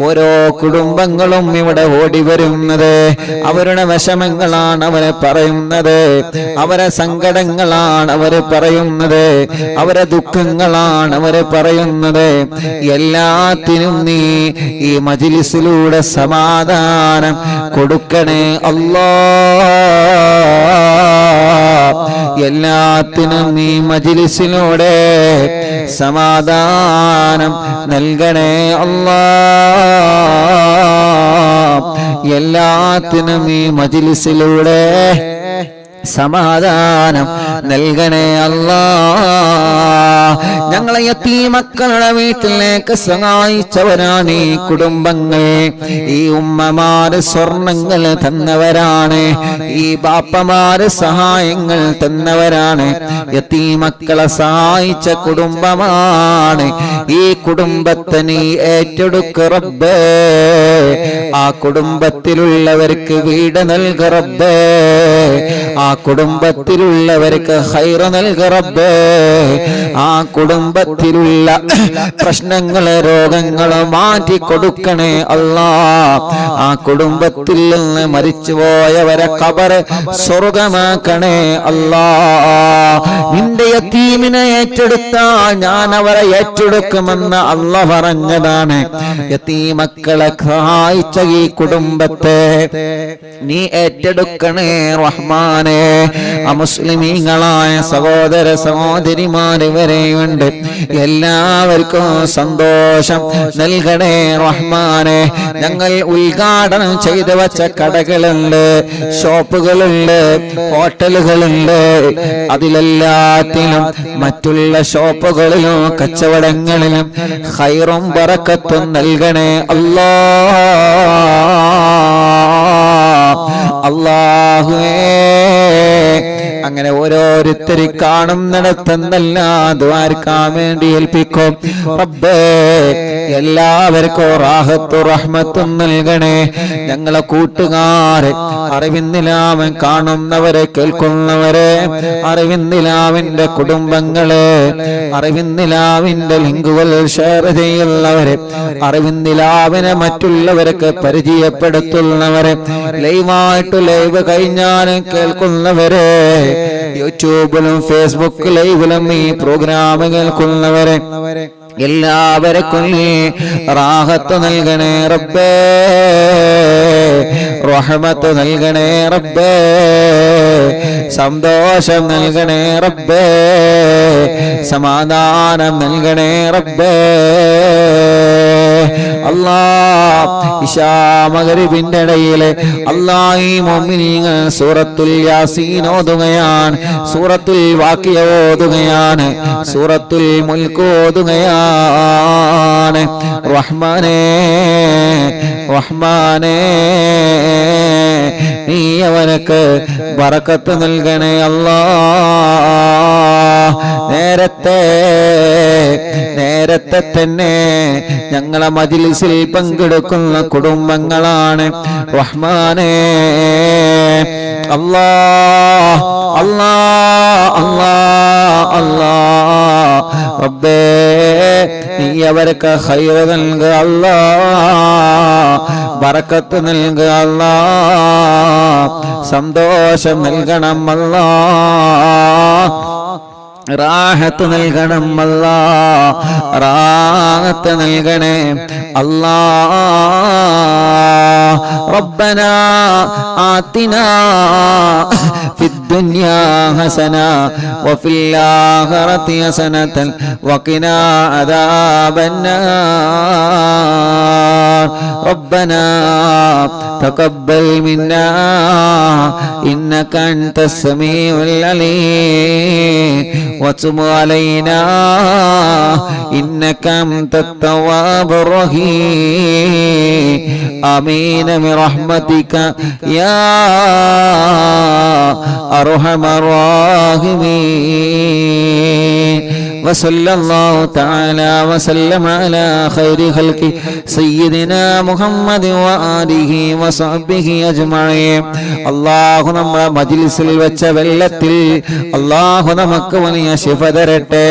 A: ഓരോ കുടുംബങ്ങളും ഇവിടെ ഓടി വരുന്നത്. അവരുടെ വിഷമങ്ങളാണ് അവരെ പറയുന്നത്, അവരെ സങ്കടങ്ങളാണ് അവര് പറയുന്നത്, അവരെ ദുഃഖങ്ങളാണ് അവര് പറയുന്നത്. എല്ലാത്തിനും നീ ഈ മജ്‌ലിസിലൂടെ സമാധാനം കൊടുക്കണേ അല്ലാഹ്. എല്ലാത്തിനും നീ മജ്‌ലിസിലൂടെ സമാധാനം നൽകണേ അല്ലാഹ്. എല്ലാത്തിനും നീ മജ്‌ലിസിലൂടെ സമാധാനം നൽകണേ അല്ലാഹ്. ഞങ്ങളെ യതീമക്കളുടെ വീട്ടിലേക്ക് സഹായിച്ചവരാണ് ഈ കുടുംബങ്ങൾ. ഈ ഉമ്മമാര് സ്വർണങ്ങൾ തന്നവരാണ്, ഈ ബാപ്പമാര് സഹായങ്ങൾ തന്നവരാണ്. യതീമക്കളെ സഹായിച്ച കുടുംബമാണ്. ഈ കുടുംബത്തെ നീ ഏറ്റെടുക്ക് റബ്ബേ. ആ കുടുംബത്തിലുള്ളവർക്ക് വീട് നൽക റബ്ബേ. ആ കുടുംബത്തിലുള്ളവർക്ക് ഖൈർ നൽക റബ്ബേ. ആ കുടുംബത്തിലുള്ള പ്രശ്നങ്ങളെ, രോഗങ്ങളെ മാറ്റി കൊടുക്കണേ അല്ലാഹ്. ആ കുടുംബത്തിൽ നിന്ന് മരിച്ചുപോയവരെ ഖബർ സ്വർഗ്ഗമാക്കണേ അല്ലാഹ്. നിന്റെ യതീമിനെ ഏറ്റെടുത്താൽ ഞാൻ അവരെ ഏറ്റെടുക്കുമെന്ന് അല്ലാഹ് പറഞ്ഞതാണ്. യതീമക്കളെ സഹായിച്ച ഈ കുടുംബത്തെ നീ ഏറ്റെടുക്കണേ റഹ്മാനേ. അമുസ്ലിമീങ്ങളായ സഹോദര സഹോദരിമാർ വരെയുണ്ട്, എല്ലാവർക്കും സന്തോഷം നൽകണേ റഹ്മാനേ. ഞങ്ങൾ ഉദ്ഘാടനം ചെയ്തു വച്ച കടകളുണ്ട്, ഷോപ്പുകളുണ്ട്, ഹോട്ടലുകളുണ്ട്. അതിലെല്ലാത്തിലും മറ്റുള്ള ഷോപ്പുകളിലും കച്ചവടങ്ങളിലും ഖൈറും ബറക്കത്തും നൽകണേ അല്ലാഹ്.
B: അല്ലാഹുവേ അങ്ങനെ ഓരോരുത്തരെ കാണുന്നിടത്തെന്നെല്ലാം ദ്വാരക്കാൻ വേണ്ടി ഏൽപ്പിക്കും റബ്ബേ. എല്ലാവർക്കും റാഹത്തും റഹ്മത്തും നൽകണേ. ഞങ്ങളെ കൂട്ടുകാരെ, അറിവിന്ദിലാവൻ കാണുന്നവരെ, കേൾക്കുന്നവരെ, അറിവിന്ദിലാവിന്റെ കുടുംബങ്ങളെ, അറിവിന്ദിലാവിന്റെ ലിങ്കുകൾ ഷെയർ ചെയ്യുന്നവരെ, അറിവിന്ദിലാവിനെ മറ്റുള്ളവർക്ക് പരിചയപ്പെടുത്തുന്നവരെ, ലൈവായിട്ട് ലൈവ് കഴിഞ്ഞാലും കേൾക്കുന്നവരെ, യൂട്യൂബിലും ഫേസ്ബുക്ക് ലൈവിലും ഈ പ്രോഗ്രാം കേൾക്കുന്നവരെ, എല്ലാവർക്കും റാഹത്ത് നൽകണേ റബ്ബേ, റഹ്മത്ത് നൽകണേ റബ്ബേ, സന്തോഷം നൽകണേ റബ്ബേ, സമാധാനം നൽകണേ റബ്ബേ. ഇശാ മഗ്‌രിബിന്റെ ഇടയിൽ അല്ലാഹ് ഈ മുഅ്മിനീങ്ങൾ സൂറത്തുൽ യാസീൻ ഓതുകയാണ്, സൂറത്തുൽ വാഖിയ ഓതുകയാണ്, സൂറത്തുൽ മുൽക്ക് ഓതുകയാണ്. റഹ്മാനേ റഹ്മാനേ നീ അവനക്ക് ബറക്കത്ത് നൽകണേ അല്ലാഹ്. നേരത്തെ തന്നെ ഞങ്ങളെ മജ്‌ലിസിൽ പങ്കെടുക്കുന്ന കുടുംബങ്ങളാണ് റഹ്മാനേ. അല്ലാഹ് അല്ലാഹ് അല്ലാഹ് അല്ലാഹ് റബ്ബേ നീ അവർക്ക് ഖൈർ നൽകുക അല്ലാഹ്, ബറക്കത്ത് നൽകുക അല്ലാഹ്, സന്തോഷം നൽകണം അല്ലാഹ്, റാഹത്ത് നൽകണം അല്ലാഹ്, റാഹത്ത് നൽകണേ അല്ലാഹ്. റബ്ബനാ ആതിനാ ഫിദ്ദുനിയാ ഹസന വഫിൽ ആഖിറതി ഹസനതൻ വഖിനാ അദാബന്നാർ. റബ്ബനാ തഖബ്ബൽ മിന്നാ ഇന്നക അൻതസ് സമീഉൽ അലീം وتب علينا إنك أنت التواب الرحيم. آمين برحمتك يا أرحم الراحمين. وصلى الله تعالى وسلم على خير خلق سيدنا محمد وآله وصحبه أجمعين. അല്ലാഹു നമ്മുടെ മജ്‌ലിസിൽ വെച്ച വെള്ളത്തിൽ അല്ലാഹു നമുക്ക് വലിയ ശിഫ തരട്ടെ.